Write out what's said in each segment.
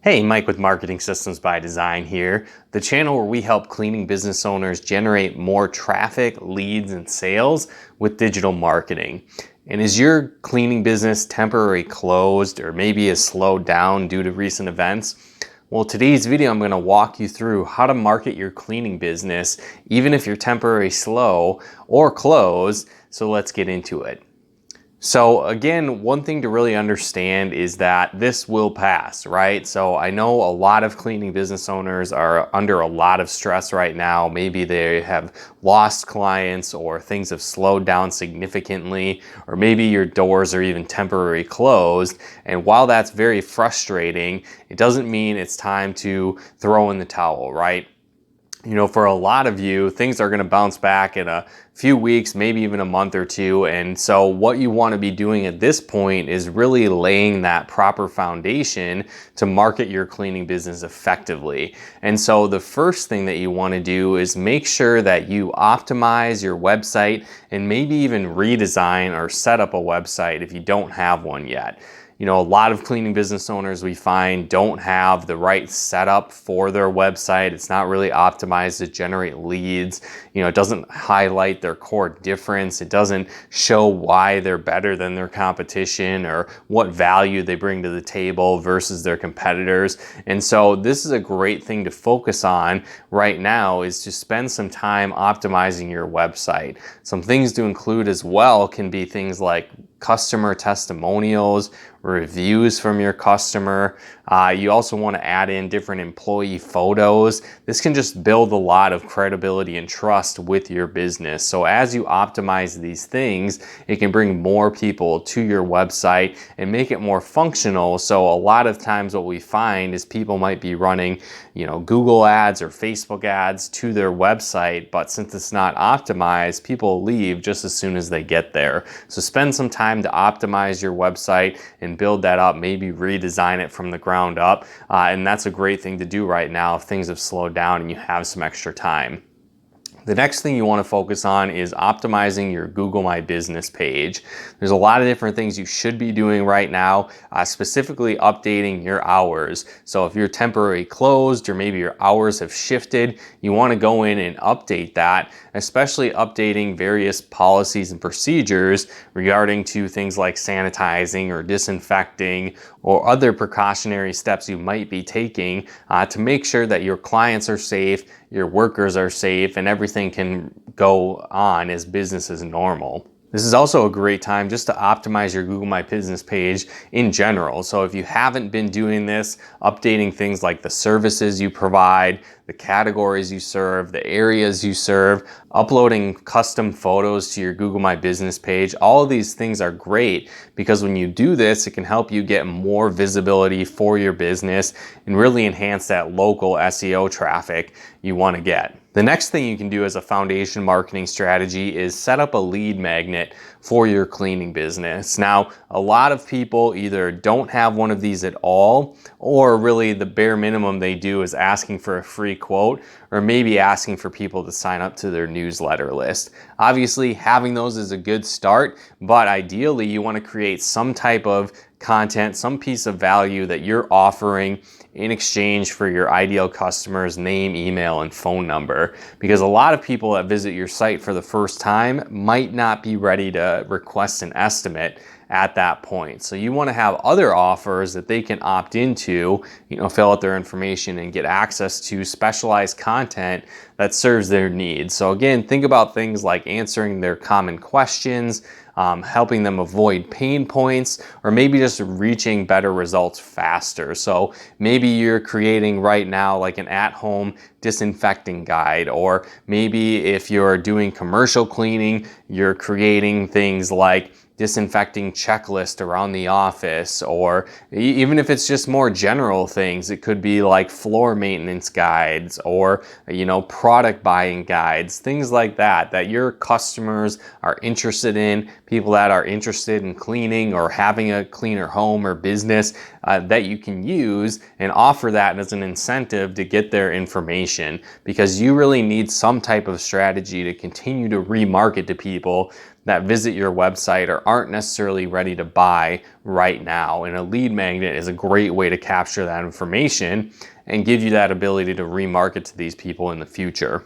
Hey, Mike with Marketing Systems by Design here, the channel where we help cleaning business owners generate more traffic, leads, and sales with digital marketing. And is your cleaning business temporarily closed or maybe is slowed down due to recent events? Well, today's video, I'm going to walk you through how to market your cleaning business, even if you're temporarily slow or closed. So let's get into it. So again, one thing to really understand is that this will pass, right? So I know a lot of cleaning business owners are under a lot of stress right now. Maybe they have lost clients or things have slowed down significantly, or maybe your doors are even temporarily closed. And while that's very frustrating, it doesn't mean it's time to throw in the towel, right? You know, for a lot of you, things are going to bounce back in a few weeks, maybe even a month or two. And so what you want to be doing at this point is really laying that proper foundation to market your cleaning business effectively. And so the first thing that you want to do is make sure that you optimize your website and maybe even redesign or set up a website if you don't have one yet. You know, a lot of cleaning business owners we find don't have the right setup for their website. It's not really optimized to generate leads. You know, it doesn't highlight their core difference. It doesn't show why they're better than their competition or what value they bring to the table versus their competitors. And so this is a great thing to focus on right now, is to spend some time optimizing your website. Some things to include as well can be things like customer testimonials, reviews from your customer. You also want to add in different employee photos. This can just build a lot of credibility and trust with your business. So as you optimize these things, it can bring more people to your website and make it more functional. So a lot of times what we find is people might be running, you know, Google ads or Facebook ads to their website, but since it's not optimized, people leave just as soon as they get there. So spend some time to optimize your website and build that up, maybe redesign it from the ground up. And that's a great thing to do right now if things have slowed down and you have some extra time. The next thing you want to focus on is optimizing your Google My Business page. There's a lot of different things you should be doing right now, specifically updating your hours. So if you're temporarily closed or maybe your hours have shifted, you want to go in and update that, especially updating various policies and procedures regarding to things like sanitizing or disinfecting or other precautionary steps you might be taking to make sure that your clients are safe, your workers are safe, and everything can go on as business as normal. This is also a great time just to optimize your Google My Business page in general. So if you haven't been doing this, updating things like the services you provide, the categories you serve, the areas you serve, uploading custom photos to your Google My Business page, all of these things are great because when you do this, it can help you get more visibility for your business and really enhance that local SEO traffic you want to get. The next thing you can do as a foundation marketing strategy is set up a lead magnet for your cleaning business. Now, a lot of people either don't have one of these at all, or really the bare minimum they do is asking for a free quote, or maybe asking for people to sign up to their newsletter list. Obviously, having those is a good start, but ideally you want to create some type of content, some piece of value that you're offering in exchange for your ideal customer's name, email, and phone number. Because a lot of people that visit your site for the first time might not be ready to request an estimate at that point. So you want to have other offers that they can opt into, you know, fill out their information and get access to specialized content that serves their needs. So again, think about things like answering their common questions, helping them avoid pain points, or maybe just reaching better results faster. So maybe you're creating right now like an at-home disinfecting guide, or maybe if you're doing commercial cleaning, you're creating things like disinfecting checklist around the office, or even if it's just more general things, it could be like floor maintenance guides or, you know, product buying guides, things like that, that your customers are interested in, people that are interested in cleaning or having a cleaner home or business that you can use and offer that as an incentive to get their information, because you really need some type of strategy to continue to remarket to people that visit your website or aren't necessarily ready to buy right now. And a lead magnet is a great way to capture that information and give you that ability to remarket to these people in the future.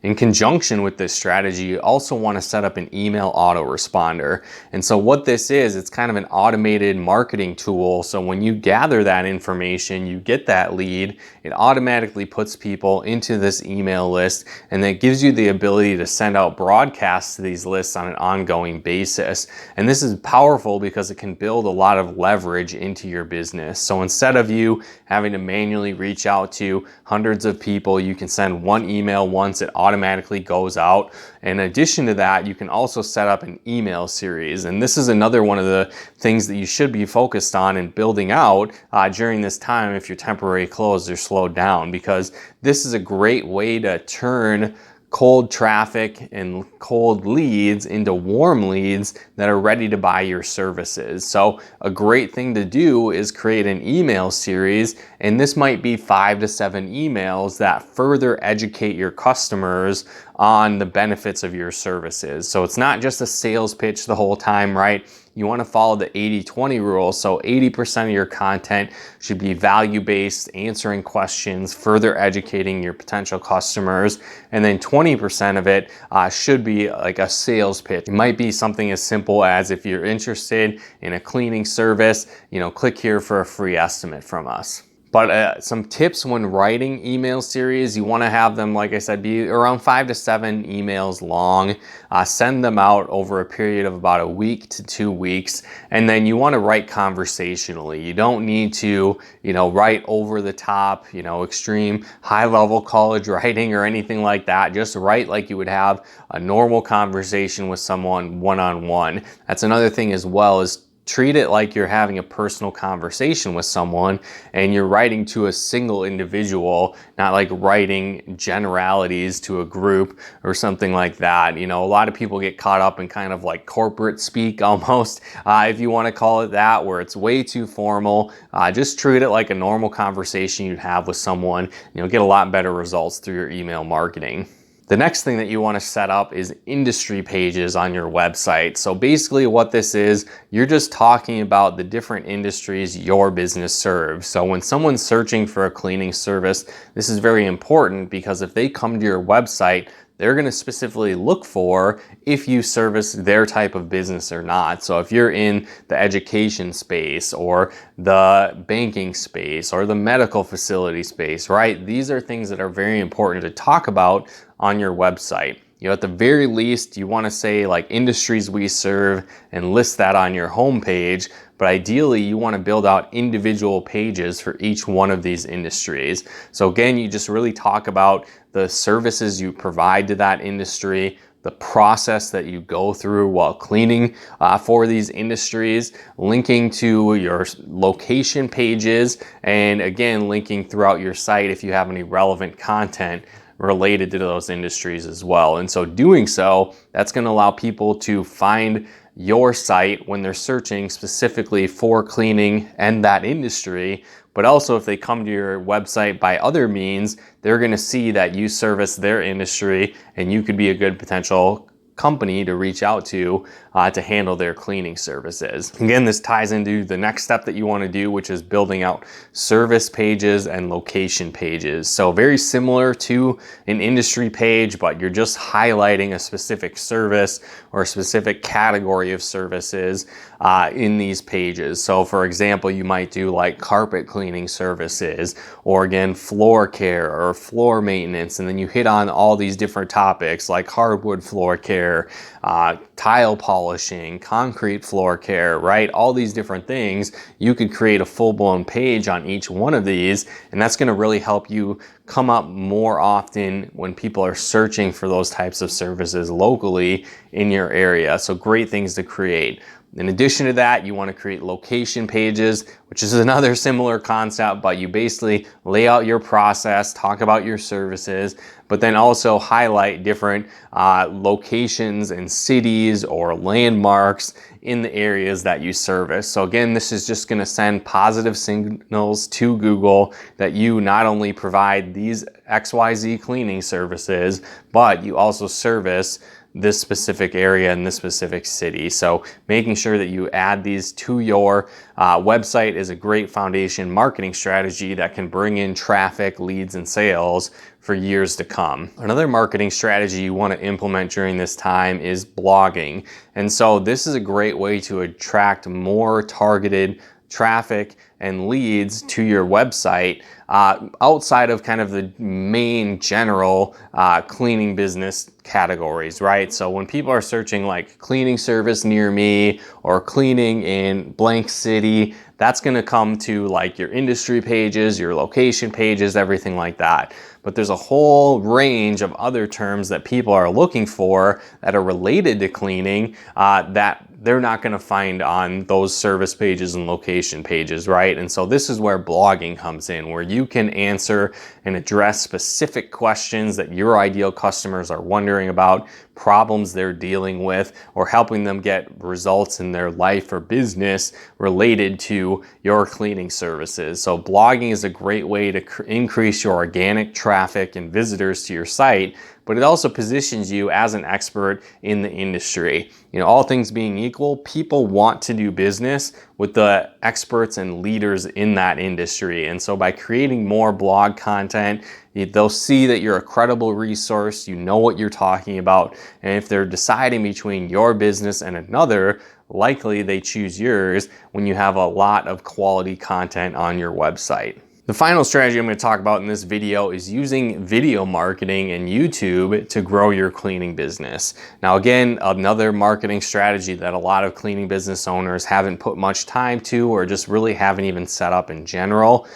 In conjunction with this strategy, you also want to set up an email autoresponder. And so what this is, it's kind of an automated marketing tool. So when you gather that information, you get that lead, it automatically puts people into this email list, and that gives you the ability to send out broadcasts to these lists on an ongoing basis. And this is powerful because it can build a lot of leverage into your business. So instead of you having to manually reach out to hundreds of people, you can send one email once, it automatically goes out. In addition to that, you can also set up an email series. And this is another one of the things that you should be focused on and building out during this time if you're temporarily closed or slowed down, because this is a great way to turn cold traffic and cold leads into warm leads that are ready to buy your services. So a great thing to do is create an email series, and this might be 5 to 7 emails that further educate your customers on the benefits of your services. So it's not just a sales pitch the whole time, right? You want to follow the 80-20 rule. So 80% of your content should be value-based, answering questions, further educating your potential customers. And then 20% of it should be like a sales pitch. It might be something as simple as, if you're interested in a cleaning service, click here for a free estimate from us. But some tips when writing email series, you want to have them, like I said, be around 5 to 7 emails long. Send them out over a period of about a week to 2 weeks. And then you want to write conversationally. You don't need to, write over the top, extreme high level college writing or anything like that. Just write like you would have a normal conversation with someone one-on-one. That's another thing as well, is treat it like you're having a personal conversation with someone and you're writing to a single individual, not like writing generalities to a group or something like that. A lot of people get caught up in kind of like corporate speak almost, if you want to call it that, where it's way too formal. Just treat it like a normal conversation you'd have with someone. Get a lot better results through your email marketing. The next thing that you want to set up is industry pages on your website. So basically what this is, you're just talking about the different industries your business serves. So when someone's searching for a cleaning service, this is very important, because if they come to your website, they're going to specifically look for if you service their type of business or not. So if you're in the education space or the banking space or the medical facility space, right? These are things that are very important to talk about on your website. At the very least, you want to say like industries we serve and list that on your homepage. But ideally, you want to build out individual pages for each one of these industries. So again, you just really talk about the services you provide to that industry, the process that you go through while cleaning for these industries, linking to your location pages, and again, linking throughout your site if you have any relevant content related to those industries as well. And so doing so, that's going to allow people to find your site when they're searching specifically for cleaning and that industry. But also, if they come to your website by other means, they're going to see that you service their industry and you could be a good potential company to reach out to handle their cleaning services. Again, this ties into the next step that you want to do, which is building out service pages and location pages. So very similar to an industry page, but you're just highlighting a specific service or a specific category of services in these pages. So for example, you might do like carpet cleaning services, or again, floor care or floor maintenance. And then you hit on all these different topics like hardwood floor care, tile polishing, concrete floor care, right? All these different things. You could create a full-blown page on each one of these, and that's going to really help you come up more often when people are searching for those types of services locally in your area. So great things to create. In addition to that, you want to create location pages, which is another similar concept, but you basically lay out your process, talk about your services, but then also highlight different locations and cities or landmarks in the areas that you service. So again, this is just going to send positive signals to Google that you not only provide these XYZ cleaning services, but you also service this specific area in this specific city. So making sure that you add these to your website is a great foundation marketing strategy that can bring in traffic, leads, and sales for years to come. Another marketing strategy you want to implement during this time is blogging. And so this is a great way to attract more targeted traffic and leads to your website outside of kind of the main general cleaning business categories, right? So when people are searching like cleaning service near me or cleaning in blank city, that's going to come to like your industry pages, your location pages, everything like that. But there's a whole range of other terms that people are looking for that are related to cleaning that they're not going to find on those service pages and location pages, right? And so this is where blogging comes in, where you can answer and address specific questions that your ideal customers are wondering about, problems they're dealing with, or helping them get results in their life or business related to your cleaning services. So blogging is a great way to increase your organic traffic and visitors to your site, but it also positions you as an expert in the industry. You know, all things being equal, people want to do business with the experts and leaders in that industry. And so by creating more blog content, they'll see that you're a credible resource, you know what you're talking about, and if they're deciding between your business and another, likely they choose yours when you have a lot of quality content on your website. The final strategy I'm going to talk about in this video is using video marketing and YouTube to grow your cleaning business. Now again, another marketing strategy that a lot of cleaning business owners haven't put much time to or just really haven't even set up in general.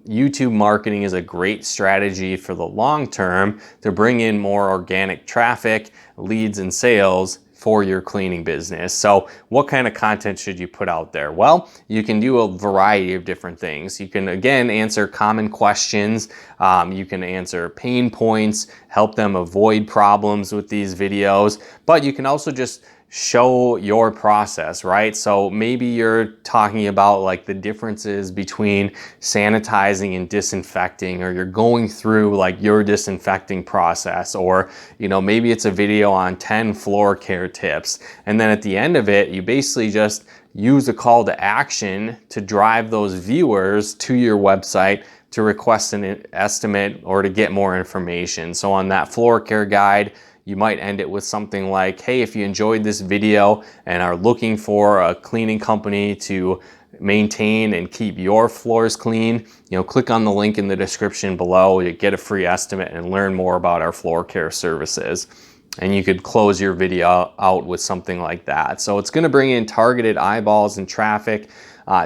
YouTube marketing is a great strategy for the long term to bring in more organic traffic, leads, and sales for your cleaning business. So what kind of content should you put out there? Well, you can do a variety of different things. You can, again, answer common questions. You can answer pain points, help them avoid problems with these videos, but you can also just show your process, right? So maybe you're talking about like the differences between sanitizing and disinfecting, or you're going through like your disinfecting process, or, you know, maybe it's a video on 10 floor care tips. And then at the end of it, you basically just use a call to action to drive those viewers to your website to request an estimate or to get more information. So on that floor care guide, you might end it with something like, hey, if you enjoyed this video and are looking for a cleaning company to maintain and keep your floors clean, you know, click on the link in the description below to get a free estimate and learn more about our floor care services. And you could close your video out with something like that. So it's going to bring in targeted eyeballs and traffic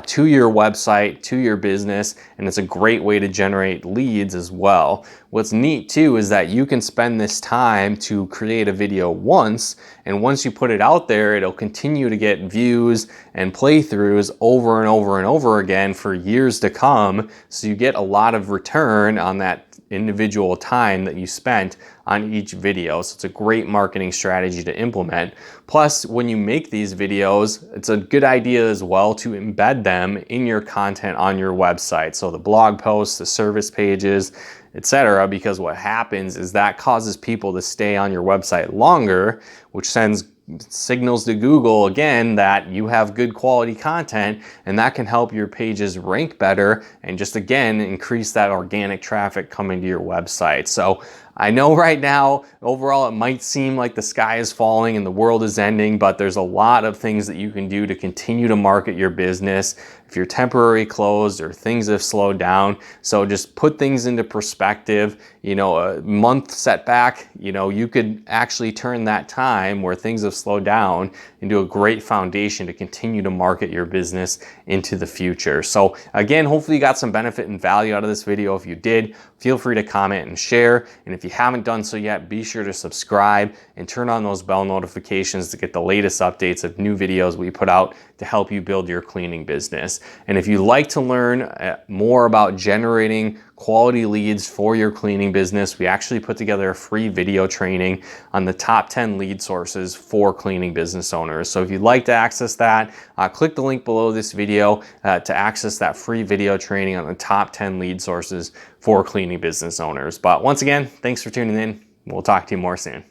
to your website, to your business, and it's a great way to generate leads as well. What's neat too is that you can spend this time to create a video once, and once you put it out there, it'll continue to get views and playthroughs over and over and over again for years to come. So you get a lot of return on that individual time that you spent on each video. So it's a great marketing strategy to implement. Plus, when you make these videos, it's a good idea as well to embed them in your content on your website. So the blog posts, the service pages, etc. Because what happens is that causes people to stay on your website longer, which sends signals to Google again that you have good quality content, and that can help your pages rank better and just again increase that organic traffic coming to your website. So I know right now, overall, it might seem like the sky is falling and the world is ending, but there's a lot of things that you can do to continue to market your business if you're temporarily closed or things have slowed down. So just put things into perspective. You know, a month setback, you know, you could actually turn that time where things have slowed down into a great foundation to continue to market your business into the future. So again, hopefully you got some benefit and value out of this video. If you did, feel free to comment and share. And if you haven't done so yet, be sure to subscribe and turn on those bell notifications to get the latest updates of new videos we put out to help you build your cleaning business. And if you'd like to learn more about generating quality leads for your cleaning business, we actually put together a free video training on the top 10 lead sources for cleaning business owners. So if you'd like to access that, click the link below this video to access that free video training on the top 10 lead sources for cleaning business owners. But once again, thanks for tuning in. We'll talk to you more soon.